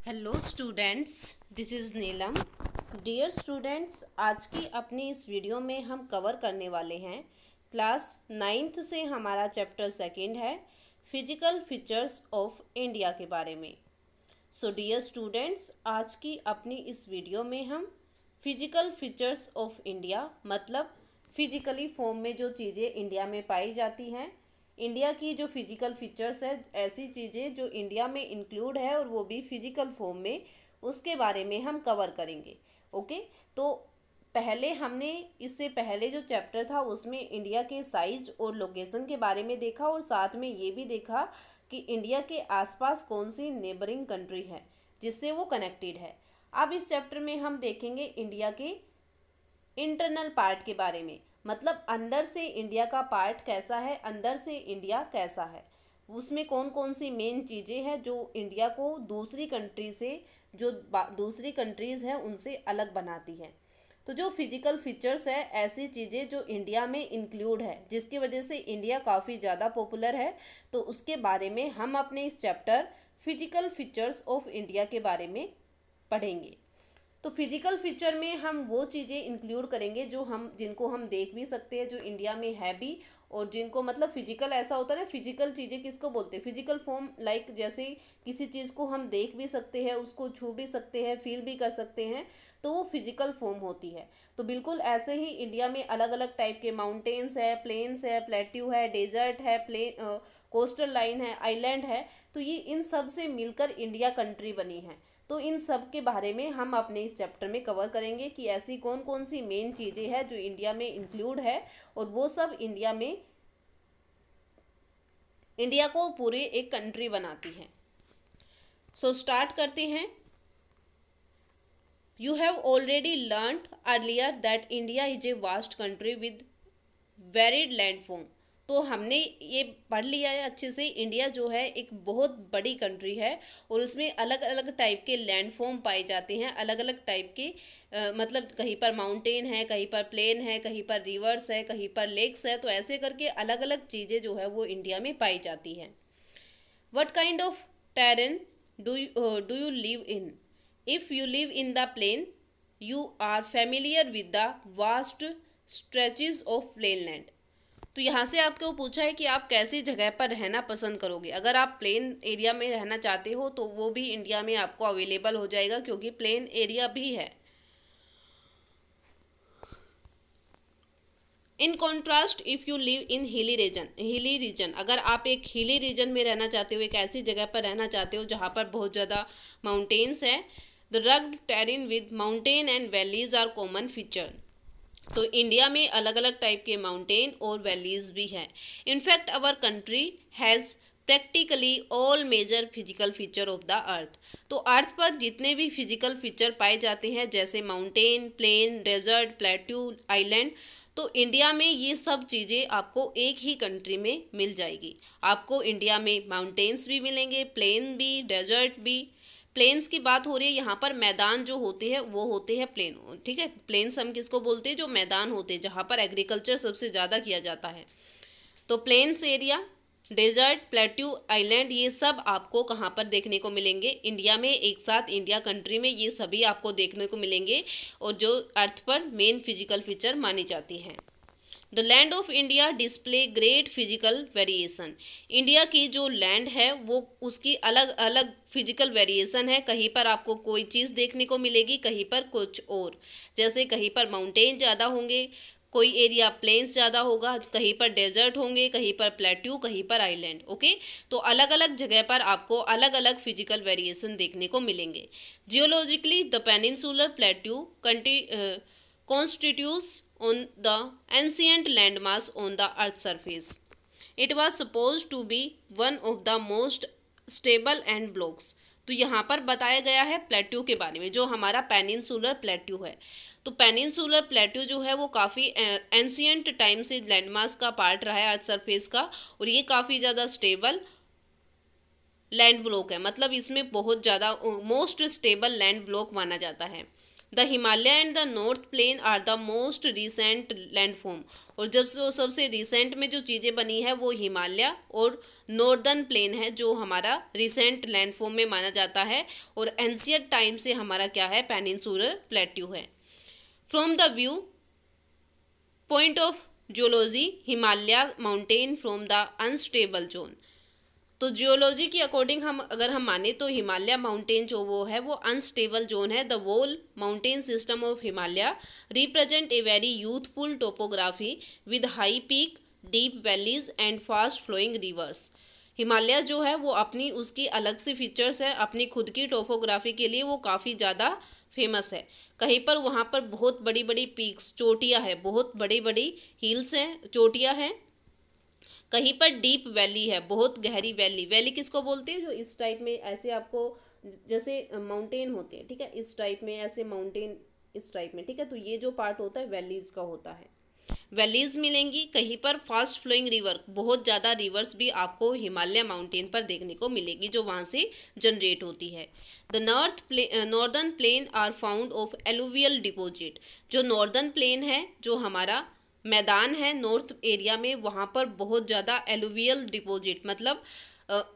Hello students, this is Neelam. Dear students, आज की अपनी इस वीडियो में हम कवर करने वाले हैं क्लास 9th से हमारा चैप्टर सेकंड है फिजिकल फीचर्स ऑफ इंडिया के बारे में। सो डियर स्टूडेंट्स, आज की अपनी इस वीडियो में हम फिजिकल फीचर्स ऑफ इंडिया मतलब फिजिकली फॉर्म में जो चीज़ें इंडिया में पाई जाती हैं, इंडिया की जो फिजिकल फीचर्स है, ऐसी चीज़ें जो इंडिया में इंक्लूड है और वो भी फिजिकल फॉर्म में, उसके बारे में हम कवर करेंगे। ओके, तो पहले हमने इससे पहले जो चैप्टर था उसमें इंडिया के साइज और लोकेशन के बारे में देखा और साथ में ये भी देखा कि इंडिया के आसपास कौन सी नेबरिंग कंट्री है जिससे वो कनेक्टेड है। अब इस चैप्टर में हम देखेंगे इंडिया के इंटरनल पार्ट के बारे में, मतलब अंदर से इंडिया का पार्ट कैसा है, अंदर से इंडिया कैसा है, उसमें कौन कौन सी मेन चीज़ें हैं जो इंडिया को दूसरी कंट्री से, जो दूसरी कंट्रीज़ हैं उनसे अलग बनाती हैं। तो जो फिजिकल फीचर्स है, ऐसी चीज़ें जो इंडिया में इंक्लूड है जिसकी वजह से इंडिया काफ़ी ज़्यादा पॉपुलर है, तो उसके बारे में हम अपने इस chapter physical features of India के बारे में पढ़ेंगे। तो फिजिकल फीचर में हम वो चीज़ें इंक्लूड करेंगे जिनको हम देख भी सकते हैं, जो इंडिया में है भी, और जिनको मतलब फिजिकल ऐसा होता है ना, फिजिकल चीज़ें किसको बोलते हैं, फिजिकल फॉर्म, लाइक जैसे किसी चीज़ को हम देख भी सकते हैं, उसको छू भी सकते हैं, फील भी कर सकते हैं, तो वो फिजिकल फॉर्म होती है। तो बिल्कुल ऐसे ही इंडिया में अलग अलग टाइप के माउंटेन्स है, प्लेन्स है, प्लेट्यू है, डेजर्ट है, कोस्टल लाइन है, आइलैंड है, तो ये इन सब से मिलकर इंडिया कंट्री बनी है। तो इन सब के बारे में हम अपने इस चैप्टर में कवर करेंगे कि ऐसी कौन कौन सी मेन चीज़ें हैं जो इंडिया में इंक्लूड है, और वो सब इंडिया को पूरी एक कंट्री बनाती हैं। सो स्टार्ट करते हैं। You have already learned earlier that India is a vast country with varied land form. तो हमने ये पढ़ लिया है अच्छे से, इंडिया जो है एक बहुत बड़ी कंट्री है और उसमें अलग अलग टाइप के लैंड फॉर्म पाए जाते हैं, अलग अलग टाइप के मतलब कहीं पर माउंटेन है, कहीं पर प्लेन है, कहीं पर रिवर्स है, कहीं पर लेक्स है, तो ऐसे करके अलग अलग चीज़ें जो है वो इंडिया में पाई जाती हैं। What kind of terrain do you live in? If you live in the plain, you are familiar with the vast stretches of plain land. तो यहाँ से आपको पूछा है कि आप कैसी जगह पर रहना पसंद करोगे। अगर आप प्लेन एरिया में रहना चाहते हो तो वो भी इंडिया में आपको अवेलेबल हो जाएगा, क्योंकि प्लेन एरिया भी है। In contrast if you live in hilly region, अगर आप एक हिली रीजन में रहना चाहते हो, एक ऐसी जगह पर रहना चाहते हो जहाँ पर बहुत ज़्यादा माउंटेन्स है, the rugged terrain with mountain and valleys are common feature. तो इंडिया में अलग अलग टाइप के माउंटेन और वैलीज भी हैं। In fact our country has practically all major physical feature of the earth. तो अर्थ पर जितने भी फिजिकल फीचर पाए जाते हैं, जैसे mountain, plain, desert, plateau, island, तो इंडिया में ये सब चीज़ें आपको एक ही कंट्री में मिल जाएगी। आपको इंडिया में माउंटेन्स भी मिलेंगे, प्लेन भी, डेजर्ट भी। प्लेन्स की बात हो रही है यहाँ पर, मैदान जो होते हैं वो होते हैं प्लेन, ठीक है। प्लेन्स हम किसको बोलते हैं, जो मैदान होते हैं जहाँ पर एग्रीकल्चर सबसे ज़्यादा किया जाता है। तो plains area, desert, plateau, island, ये सब आपको कहाँ पर देखने को मिलेंगे, इंडिया में। एक साथ इंडिया कंट्री में ये सभी आपको देखने को मिलेंगे, और जो अर्थ पर मेन फिजिकल फीचर मानी जाती हैं। The land of India display great physical variation. India की जो लैंड है वो उसकी अलग अलग फिजिकल वेरिएशन है। कहीं पर आपको कोई चीज़ देखने को मिलेगी, कहीं पर कुछ और, जैसे कहीं पर माउंटेन ज़्यादा होंगे, कोई एरिया प्लेन्स ज़्यादा होगा, कहीं पर डेजर्ट होंगे, कहीं पर प्लेट्यू, कहीं पर आइलैंड। ओके, तो अलग अलग जगह पर आपको अलग अलग फिजिकल वेरिएशन देखने को मिलेंगे। Geologically the peninsular plateau constitutes on the ancient landmass on the earth's surface. It was supposed to be one of the most stable and blocks. तो यहाँ पर बताया गया है प्लेट्यू के बारे में, जो हमारा पेनिनसुलर प्लेट्यू है। तो पेनिनसुलर प्लेट्यू जो है वो काफ़ी एंशियंट टाइम से लैंडमास का पार्ट रहा है अर्थ सरफेस का, और ये काफ़ी ज़्यादा स्टेबल लैंड ब्लॉक है, मतलब इसमें बहुत ज़्यादा मोस्ट स्टेबल लैंड ब्लॉक माना जाता है। The Himalaya and the north plain are the most recent landform. और जब सबसे रिसेंट में जो चीज़ें बनी है वो हिमालय और नॉर्दर्न प्लेन है जो हमारा रिसेंट लैंडफॉर्म में माना जाता है, और एंशियंट टाइम से हमारा क्या है, पेनिनसुलर प्लेट्यू है। From the view point of geology Himalaya mountain from the unstable zone. तो जियोलॉजी की अकॉर्डिंग अगर हम माने तो हिमालय माउंटेन जो वो है वो अनस्टेबल जोन है। The whole mountain system of Himalaya represent a very youthful topography with high peak, deep valleys and fast flowing rivers. Himalaya जो है वो अपनी उसकी अलग से फीचर्स है, अपनी खुद की टोपोग्राफी के लिए वो काफ़ी ज़्यादा फेमस है। कहीं पर वहाँ पर बहुत बड़ी बड़ी पीक्स, चोटियाँ हैं, बहुत बड़ी बड़ी हिल्स हैं, चोटियाँ हैं। कहीं पर डीप वैली है, बहुत गहरी वैली। वैली किसको बोलते हैं, जो इस टाइप में ऐसे आपको जैसे माउंटेन होते हैं, ठीक है, इस टाइप में ऐसे माउंटेन इस टाइप में, ठीक है, तो ये जो पार्ट होता है वैलीज का होता है। वैलीज मिलेंगी। कहीं पर फास्ट फ्लोइंग रिवर, बहुत ज़्यादा रिवर्स भी आपको हिमालय माउंटेन पर देखने को मिलेगी जो वहाँ से जनरेट होती है। The northern plain are found of alluvial deposit. जो नॉर्दर्न प्लेन है, जो हमारा मैदान है नॉर्थ एरिया में, वहाँ पर बहुत ज़्यादा एलुवियल डिपोजिट मतलब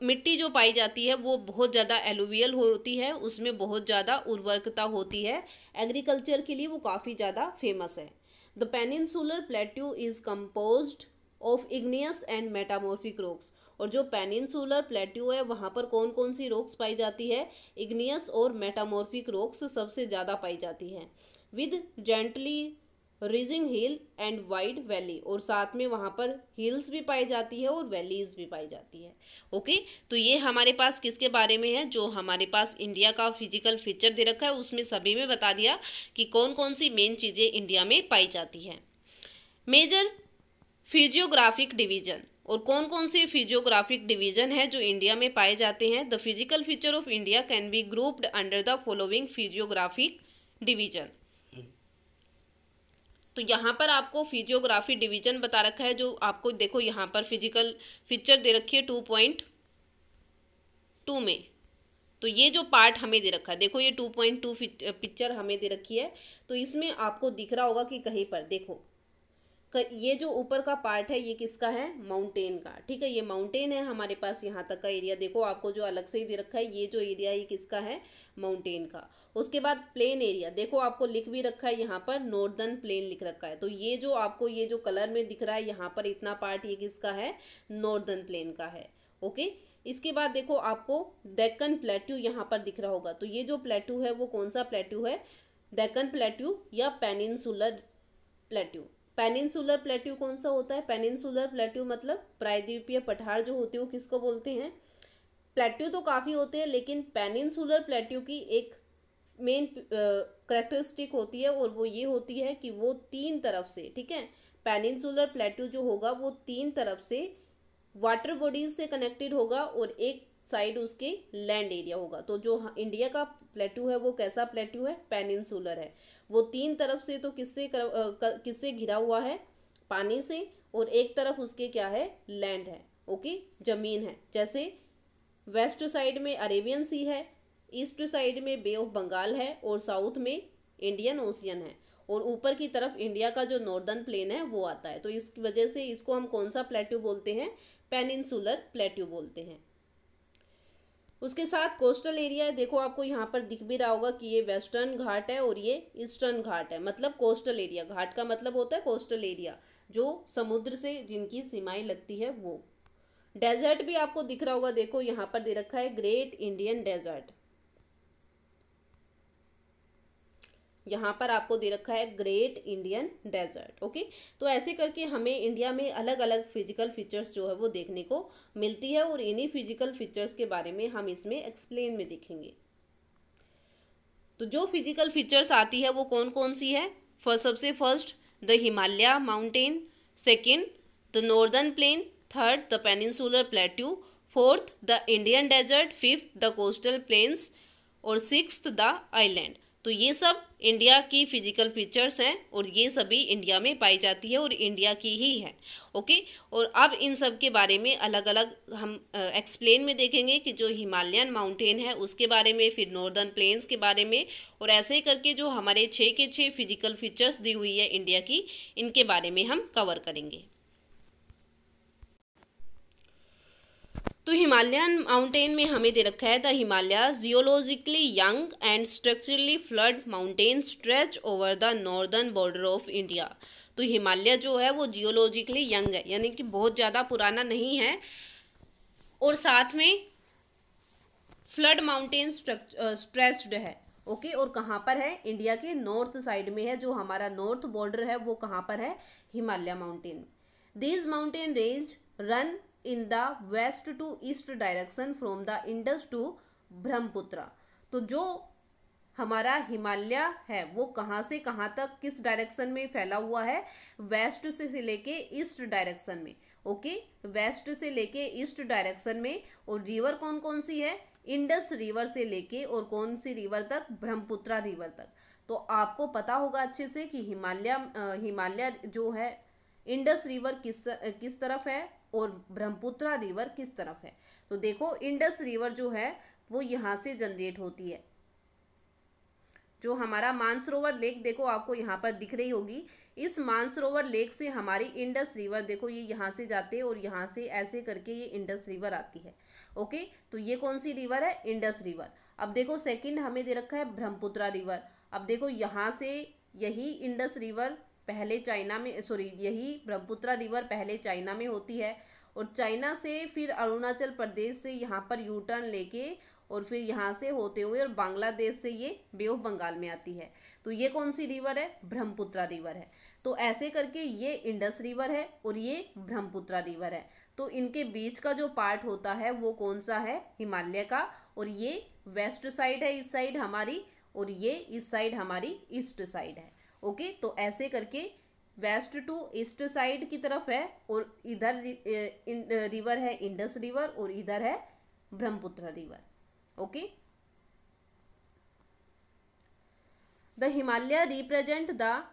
मिट्टी जो पाई जाती है वो बहुत ज़्यादा एलुवियल होती है, उसमें बहुत ज़्यादा उर्वरकता होती है। एग्रीकल्चर के लिए वो काफ़ी ज़्यादा फेमस है। The peninsular plateau is composed of igneous and metamorphic rocks. और जो पेनिनसुलर प्लेट्यू है वहाँ पर कौन कौन सी रॉक्स पाई जाती है, इग्नियस और मेटामॉर्फिक रॉक्स सबसे ज़्यादा पाई जाती है। With gently rising hill and wide valley, और साथ में वहाँ पर हिल्स भी पाई जाती है और वैलीज भी पाई जाती है। ओके, तो ये हमारे पास किसके बारे में है, जो हमारे पास इंडिया का फिजिकल फीचर दे रखा है उसमें सभी में बता दिया कि कौन कौन सी मेन चीज़ें इंडिया में पाई जाती हैं। मेजर फिजियोग्राफिक डिवीजन, और कौन कौन से फिजियोग्राफिक डिवीजन है जो इंडिया में पाए जाते हैं। The physical feature of India can be grouped under the following physiographic division. तो यहाँ पर आपको फिजियोग्राफी डिवीजन बता रखा है, जो आपको देखो यहाँ पर फिजिकल फीचर दे रखी है 2.2 में। तो ये जो पार्ट हमें दे रखा है, देखो ये 2.2 पिक्चर हमें दे रखी है, तो इसमें आपको दिख रहा होगा कि कहीं पर देखो ये जो ऊपर का पार्ट है ये किसका है, माउंटेन का, ठीक है, ये माउंटेन है हमारे पास। यहाँ तक का एरिया देखो आपको जो अलग से ही दे रखा है, ये जो एरिया है ये किसका है, माउंटेन का। उसके बाद प्लेन एरिया देखो आपको लिख भी रखा है यहाँ पर, नॉर्दर्न प्लेन लिख रखा है। तो ये जो आपको ये जो कलर में दिख रहा है यहाँ पर इतना पार्ट, ये किसका है, नॉर्दर्न प्लेन का है। ओके, इसके बाद देखो आपको डेक्कन प्लेट्यू यहाँ पर दिख रहा होगा। तो ये जो प्लेट्यू है वो कौन सा प्लेट्यू है, डेक्कन प्लेट्यू या पेनिनसुलर प्लेट्यू। पेनिनसुलर प्लेट्यू कौन सा होता है, पेनिनसुलर प्लेट्यू मतलब प्रायद्वीपीय पठार जो होते हैं वो किसको बोलते हैं। प्लेट्यू तो काफ़ी होते हैं, लेकिन पेनिनसुलर प्लेट्यू की एक मेन करेक्टरिस्टिक होती है और वो ये होती है कि वो तीन तरफ से, ठीक है, पेनिनसुलर प्लेट्यू जो होगा वो तीन तरफ से वाटर बॉडीज से कनेक्टेड होगा और एक साइड उसके लैंड एरिया होगा। तो जो इंडिया का प्लेट्यू है वो कैसा प्लेट्यू है, पेनिनसुलर है। वो तीन तरफ से तो किससे घिरा हुआ है, पानी से, और एक तरफ उसके क्या है, लैंड है, ओके, जमीन है। जैसे वेस्ट साइड में अरेबियन सी है, ईस्ट साइड में बे ऑफ बंगाल है, और साउथ में इंडियन ओशियन है, और ऊपर की तरफ इंडिया का जो नॉर्दर्न प्लेन है वो आता है। तो इस वजह से इसको हम कौन सा प्लेट्यू बोलते हैं, पेनिनसुलर प्लेट्यू बोलते हैं। उसके साथ कोस्टल एरिया देखो आपको यहाँ पर दिख भी रहा होगा कि ये वेस्टर्न घाट है और ये ईस्टर्न घाट है, मतलब कोस्टल एरिया। घाट का मतलब होता है कोस्टल एरिया, जो समुद्र से जिनकी सीमाएं लगती है वो। डेजर्ट भी आपको दिख रहा होगा, देखो यहाँ पर दे रखा है ग्रेट इंडियन डेजर्ट, यहाँ पर आपको दे रखा है ग्रेट इंडियन डेजर्ट। ओके, तो ऐसे करके हमें इंडिया में अलग अलग फिजिकल फीचर्स जो है वो देखने को मिलती है, और इन्हीं फिजिकल फीचर्स के बारे में हम इसमें एक्सप्लेन में देखेंगे। तो जो फिजिकल फीचर्स आती है वो कौन कौन सी है, सबसे first the Himalaya mountain, second the northern plain, third the peninsular plateau, fourth the Indian desert, fifth the coastal plains, और सिक्स्थ द आइलैंड। तो ये सब इंडिया की फिजिकल फीचर्स हैं और ये सभी इंडिया में पाई जाती है और इंडिया की ही है। ओके, और अब इन सब के बारे में अलग अलग हम एक्सप्लेन में देखेंगे कि जो हिमालयन माउंटेन है उसके बारे में, फिर नॉर्दर्न प्लेन्स के बारे में, और ऐसे ही करके जो हमारे 6 के 6 फिजिकल फीचर्स दी हुई है इंडिया की, इनके बारे में हम कवर करेंगे। तो हिमालयन माउंटेन में हमें दे रखा है the Himalayas geologically young and structurally flood mountain stretch over the northern border of India. तो हिमालय जो है वो जियोलॉजिकली यंग है, यानी कि बहुत ज़्यादा पुराना नहीं है, और साथ में फ्लड माउंटेन स्ट्रेच्ड है। ओके, और कहाँ पर है? इंडिया के नॉर्थ साइड में है। जो हमारा नॉर्थ बॉर्डर है वो कहाँ पर है? Himalaya mountain. These mountain range run in the west to east direction from the Indus to Brahmaputra. तो जो हमारा हिमालय है वो कहाँ से कहाँ तक किस डायरेक्शन में फैला हुआ है? वेस्ट से लेके ईस्ट डायरेक्शन में। ओके, वेस्ट से लेके ईस्ट डायरेक्शन में। और रिवर कौन कौन सी है? इंडस रिवर से लेके और कौन सी रिवर तक? ब्रह्मपुत्र रिवर तक। तो आपको पता होगा अच्छे से कि हिमालय जो है इंडस रिवर किस तरफ है और ब्रह्मपुत्र रिवर किस तरफ है। तो देखो, इंडस रिवर जो है वो यहाँ से जनरेट होती है। जो हमारा मानसरोवर लेक देखो आपको यहाँ पर दिख रही होगी, इस मानसरोवर लेक से हमारी इंडस रिवर देखो ये यहाँ से जाते हैं और यहाँ से ऐसे करके ये इंडस रिवर आती है। ओके, तो ये कौन सी रिवर है? Indus river. अब देखो सेकंड हमें दे रखा है ब्रह्मपुत्र रिवर। अब देखो यहाँ से यही इंडस रिवर पहले चाइना में, सॉरी यही ब्रह्मपुत्र रिवर पहले चाइना में होती है, और चाइना से फिर अरुणाचल प्रदेश से यहाँ पर यू टर्न लेके और फिर यहाँ से होते हुए और बांग्लादेश से ये बे ऑफ बंगाल में आती है। तो ये कौन सी रिवर है? ब्रह्मपुत्र रिवर है। तो ऐसे करके ये इंडस रिवर है और ये ब्रह्मपुत्र रिवर है। तो इनके बीच का जो पार्ट होता है वो कौन सा है? हिमालय का। और ये वेस्ट साइड है इस साइड हमारी, और ये इस साइड हमारी ईस्ट साइड है। ओके, तो ऐसे करके वेस्ट टू ईस्ट साइड की तरफ है, और इधर रिवर है इंडस रिवर और इधर है Brahmaputra river. Okay, the Himalaya represent the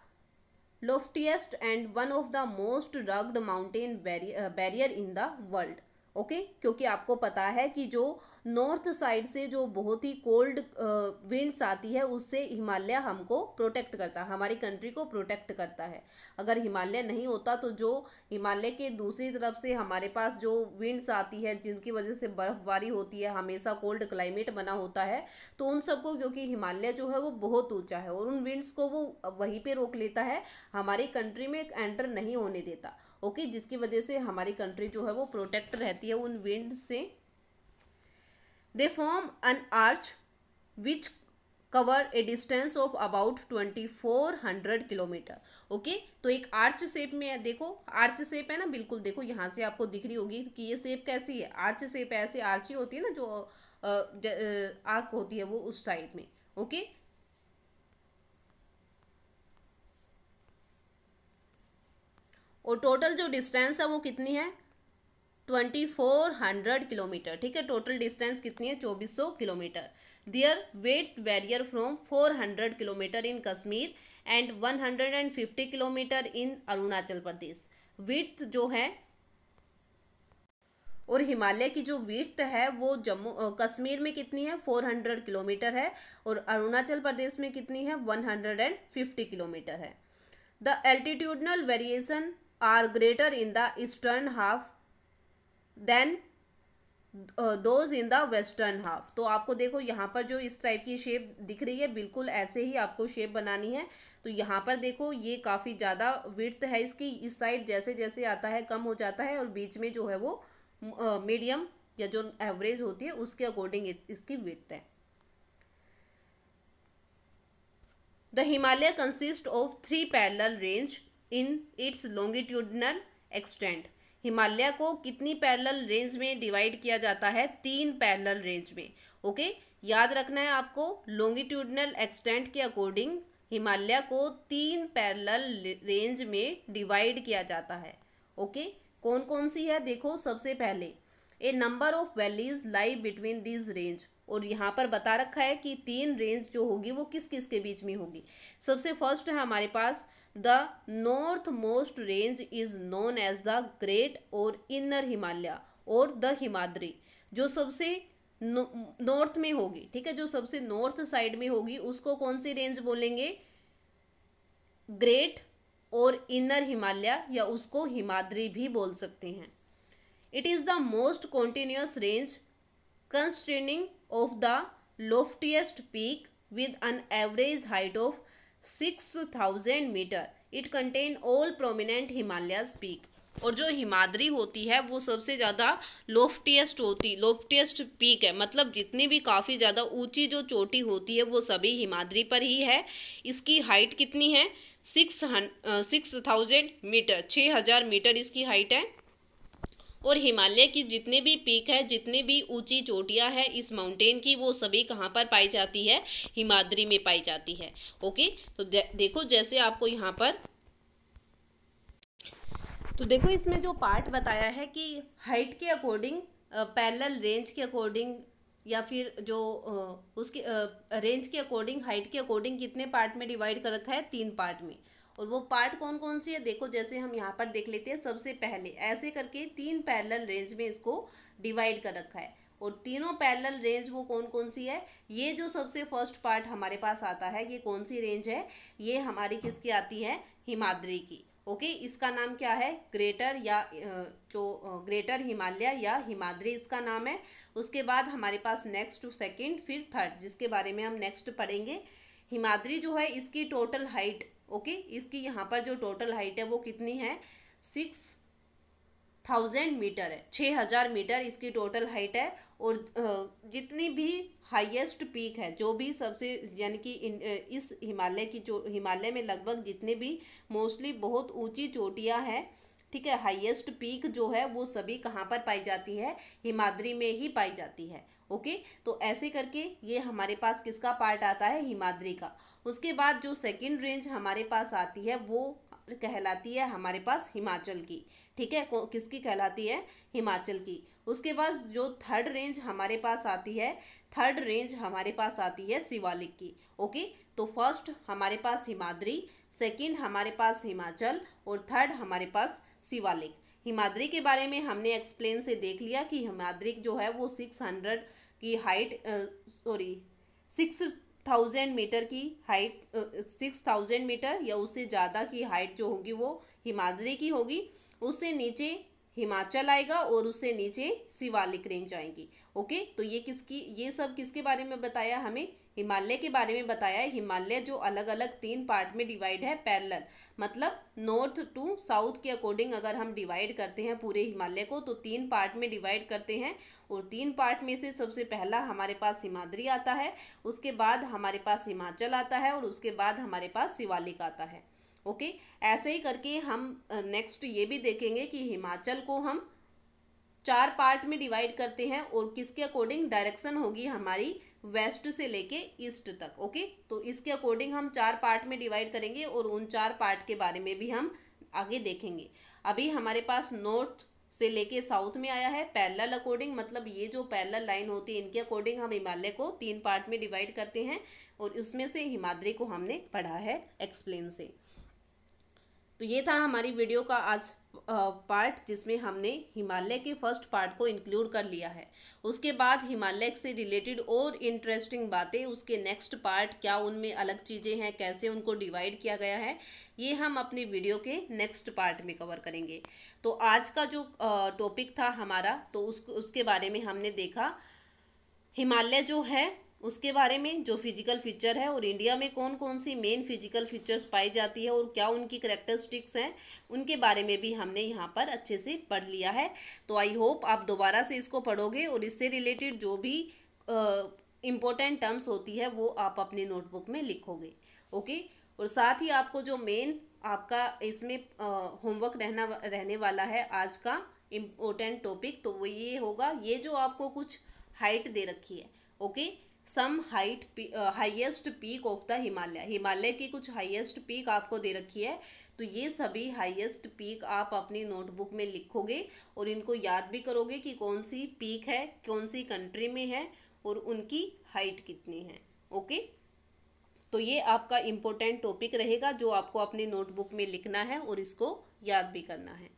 loftiest and one of the most rugged mountain barrier in the world। Okay, क्योंकि आपको पता है कि जो नॉर्थ साइड से जो बहुत ही कोल्ड विंड्स आती है उससे हिमालय हमको प्रोटेक्ट करता है, हमारी कंट्री को प्रोटेक्ट करता है। अगर हिमालय नहीं होता तो जो हिमालय के दूसरी तरफ से हमारे पास जो विंड्स आती है जिनकी वजह से बर्फबारी होती है, हमेशा कोल्ड क्लाइमेट बना होता है, तो उन सबको, क्योंकि हिमालय जो है वो बहुत ऊंचा है और उन विंड्स को वो वहीं पे रोक लेता है, हमारी कंट्री में एंटर नहीं होने देता। ओके, जिसकी वजह से हमारी कंट्री जो है वो प्रोटेक्ट रहती है उन विंड से। They form an arch which cover A distance of about 2400 kilometre. Okay, तो एक आर्च शेप में है, देखो आर्च शेप है ना, बिल्कुल देखो यहाँ से आपको दिख रही होगी कि ये शेप कैसी है, आर्च शेप है, ऐसे आर्ची होती है ना जो आर्क होती है वो उस साइड में। ओके, और टोटल जो डिस्टेंस है वो कितनी है? 2400 किलोमीटर। ठीक है, टोटल डिस्टेंस कितनी है? 2400 kilometre. Their width varies from 400 kilometre in Kashmir and 150 kilometre in Arunachal Pradesh. Width जो है, और हिमालय की जो विड्थ है वो कश्मीर में कितनी है? 400 किलोमीटर है, और अरुणाचल प्रदेश में कितनी है? 150 किलोमीटर है। The altitudinal variation are greater in the eastern half than those in the western half। तो आपको देखो यहाँ पर जो इस टाइप की शेप दिख रही है, बिल्कुल ऐसे ही आपको शेप बनानी है। तो यहाँ पर देखो ये काफ़ी ज़्यादा विड्थ है इसकी, इस साइड जैसे जैसे आता है कम हो जाता है, और बीच में जो है वो मीडियम या जो एवरेज होती है उसके अकॉर्डिंग इसकी विड्थ है। The Himalaya consist of 3 parallel range in its longitudinal extent. Himalaya को कितनी पैरेलल रेंज में डिवाइड किया जाता है? 3 पैरेलल रेंज में। ओके, याद रखना है आपको, लॉन्गिट्यूडनल एक्सटेंट के अकॉर्डिंग हिमालय को 3 पैरेलल रेंज में डिवाइड किया जाता है। ओके, कौन कौन सी है? देखो, सबसे पहले a number of valleys lie between this range. और यहाँ पर बता रखा है कि 3 रेंज जो होगी वो किस किस के बीच में होगी। सबसे फर्स्ट है हमारे पास the north most range is known as the great और इनर हिमालय और द हिमाद्री। जो सबसे नॉर्थ में होगी, ठीक है, जो सबसे नॉर्थ साइड में होगी उसको कौन सी रेंज बोलेंगे? ग्रेट और इनर हिमालय, या उसको हिमाद्री भी बोल सकते हैं। It is the most continuous range consisting of the loftiest peak with an average height of 6000 metre. It contain all prominent Himalayas peak. और जो हिमाद्री होती है वो सबसे ज़्यादा लोफ्टिएस्ट पीक है, मतलब जितनी भी काफ़ी ज़्यादा ऊंची जो चोटी होती है वो सभी हिमाद्री पर ही है। इसकी हाइट कितनी है? 6000 मीटर, 6000 मीटर इसकी हाइट है। और हिमालय की जितने भी पीक है, जितने भी ऊंची चोटियां हैं इस माउंटेन की, वो सभी कहाँ पर पाई जाती है? हिमाद्री में पाई जाती है। ओके, तो देखो जैसे आपको यहाँ पर तो देखो इसमें जो पार्ट बताया है कि हाइट के अकॉर्डिंग, पैरेलल रेंज के अकॉर्डिंग, या फिर जो उसके रेंज के अकॉर्डिंग, हाइट के अकॉर्डिंग कितने पार्ट में डिवाइड कर रखा है? 3 पार्ट में। और वो पार्ट कौन कौन सी है? देखो जैसे हम यहाँ पर देख लेते हैं। सबसे पहले ऐसे करके 3 पैरेलल रेंज में इसको डिवाइड कर रखा है। और तीनों पैरेलल रेंज वो कौन कौन सी है? ये जो सबसे फर्स्ट पार्ट हमारे पास आता है, ये कौन सी रेंज है? ये हमारी किसकी आती है? हिमाद्री की। ओके, इसका नाम क्या है? ग्रेटर, या जो ग्रेटर हिमालय या हिमाद्री इसका नाम है। उसके बाद हमारे पास नेक्स्ट, सेकंड, फिर थर्ड, जिसके बारे में हम नेक्स्ट पढ़ेंगे। हिमाद्री जो है इसकी टोटल हाइट, ओके, इसकी यहाँ पर जो टोटल हाइट है वो कितनी है? 6000 मीटर है, 6000 मीटर इसकी टोटल हाइट है। और जितनी भी हाईएस्ट पीक है, जो भी सबसे, यानी कि इस हिमालय की, जो हिमालय में लगभग जितने भी मोस्टली बहुत ऊंची चोटियां हैं, ठीक है, हाईएस्ट पीक जो है वो सभी कहाँ पर पाई जाती है? हिमाद्री में ही पाई जाती है। ओके, तो ऐसे करके ये हमारे पास किसका पार्ट आता है? हिमाद्री का। उसके बाद जो सेकंड रेंज हमारे पास आती है वो कहलाती है हमारे पास हिमाचल की, ठीक है, किसकी कहलाती है? हिमाचल की। उसके बाद जो थर्ड रेंज हमारे पास आती है, थर्ड रेंज हमारे पास आती है शिवालिक की। ओके, तो फर्स्ट हमारे पास हिमाद्री, सेकंड हमारे पास हिमाचल, और थर्ड हमारे पास शिवालिक। हिमाद्री के बारे में हमने एक्सप्लेन से देख लिया कि हिमाद्री जो है वो 600 की हाइट, 6000 मीटर की हाइट, 6000 मीटर या उससे ज़्यादा की हाइट जो होगी वो हिमाद्री की होगी। उससे नीचे हिमाचल आएगा और उससे नीचे शिवालिक रेंज आएंगी। ओके, तो ये सब किसके बारे में बताया? हमें हिमालय के बारे में बताया है। हिमालय जो अलग अलग 3 पार्ट में डिवाइड है, पैरेलल, मतलब नॉर्थ टू साउथ के अकॉर्डिंग अगर हम डिवाइड करते हैं पूरे हिमालय को तो 3 पार्ट में डिवाइड करते हैं। और 3 पार्ट में से सबसे पहला हमारे पास हिमाद्री आता है, उसके बाद हमारे पास हिमाचल आता है, और उसके बाद हमारे पास शिवालिक आता है। ओके, ऐसे ही करके हम नेक्स्ट ये भी देखेंगे कि हिमाचल को हम 4 पार्ट में डिवाइड करते हैं, और किसके अकॉर्डिंग? डायरेक्शन होगी हमारी वेस्ट से लेके ईस्ट तक। ओके, तो इसके अकॉर्डिंग हम 4 पार्ट में डिवाइड करेंगे, और उन 4 पार्ट के बारे में भी हम आगे देखेंगे। अभी हमारे पास नॉर्थ से लेके साउथ में आया है पैरेलल अकॉर्डिंग, मतलब ये जो पैरेलल लाइन होती है इनके अकॉर्डिंग हम हिमालय को 3 पार्ट में डिवाइड करते हैं, और उसमें से हिमाद्री को हमने पढ़ा है एक्सप्लेन से। तो ये था हमारी वीडियो का आज पार्ट, जिसमें हमने हिमालय के फर्स्ट पार्ट को इंक्लूड कर लिया है। उसके बाद हिमालय से रिलेटेड और इंटरेस्टिंग बातें, उसके नेक्स्ट पार्ट क्या उनमें अलग चीज़ें हैं, कैसे उनको डिवाइड किया गया है, ये हम अपनी वीडियो के नेक्स्ट पार्ट में कवर करेंगे। तो आज का जो टॉपिक था हमारा, तो उसके बारे में हमने देखा हिमालय जो है उसके बारे में, जो फिजिकल फीचर है, और इंडिया में कौन कौन सी मेन फिजिकल फीचर्स पाई जाती है और क्या उनकी करैक्टरिस्टिक्स हैं, उनके बारे में भी हमने यहाँ पर अच्छे से पढ़ लिया है। तो आई होप आप दोबारा से इसको पढ़ोगे और इससे रिलेटेड जो भी इम्पोर्टेंट टर्म्स होती है वो आप अपनी नोटबुक में लिखोगे। ओके, और साथ ही आपको जो मेन आपका इसमें होमवर्क रहने वाला है आज का इम्पोर्टेंट टॉपिक, तो वो ये होगा, ये जो आपको कुछ हाइट दे रखी है, okay, some highest peak of the Himalaya, Himalaya की कुछ हाईएस्ट पीक आपको दे रखी है। तो ये सभी हाईएस्ट पीक आप अपनी नोटबुक में लिखोगे और इनको याद भी करोगे कि कौन सी पीक है, कौन सी कंट्री में है, और उनकी हाइट कितनी है। ओके, तो ये आपका इम्पोर्टेंट टॉपिक रहेगा जो आपको अपनी नोटबुक में लिखना है और इसको याद भी करना है।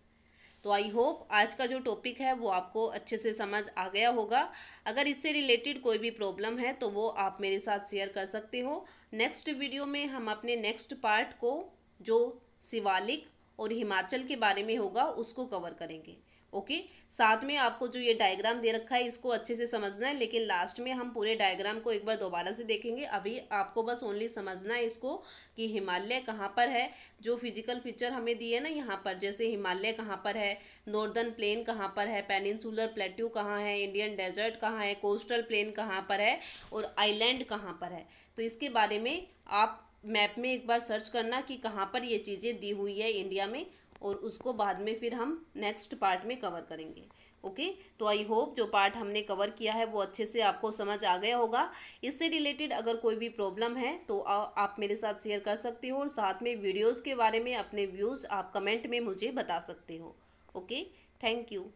तो आई होप आज का जो टॉपिक है वो आपको अच्छे से समझ आ गया होगा। अगर इससे रिलेटेड कोई भी प्रॉब्लम है तो वो आप मेरे साथ शेयर कर सकते हो। नेक्स्ट वीडियो में हम अपने नेक्स्ट पार्ट को जो शिवालिक और हिमाचल के बारे में होगा उसको कवर करेंगे। ओके, साथ में आपको जो ये डायग्राम दे रखा है इसको अच्छे से समझना है, लेकिन लास्ट में हम पूरे डायग्राम को एक बार दोबारा से देखेंगे। अभी आपको बस ओनली समझना है इसको कि हिमालय कहाँ पर है, जो फिजिकल फीचर हमें दिए ना यहाँ पर, जैसे हिमालय कहाँ पर है, नॉर्दर्न प्लेन कहाँ पर है, पेनिनसुलर प्लेट्यू कहाँ है, इंडियन डेजर्ट कहाँ है, कोस्टल प्लेन कहाँ पर है और आइलैंड कहाँ पर है। तो इसके बारे में आप मैप में एक बार सर्च करना कि कहाँ पर ये चीज़ें दी हुई है इंडिया में, और उसको बाद में फिर हम नेक्स्ट पार्ट में कवर करेंगे। ओके, तो आई होप जो पार्ट हमने कवर किया है वो अच्छे से आपको समझ आ गया होगा। इससे रिलेटेड अगर कोई भी प्रॉब्लम है तो आप मेरे साथ शेयर कर सकते हो, और साथ में वीडियोस के बारे में अपने व्यूज़ आप कमेंट में मुझे बता सकते हो। Okay, thank you.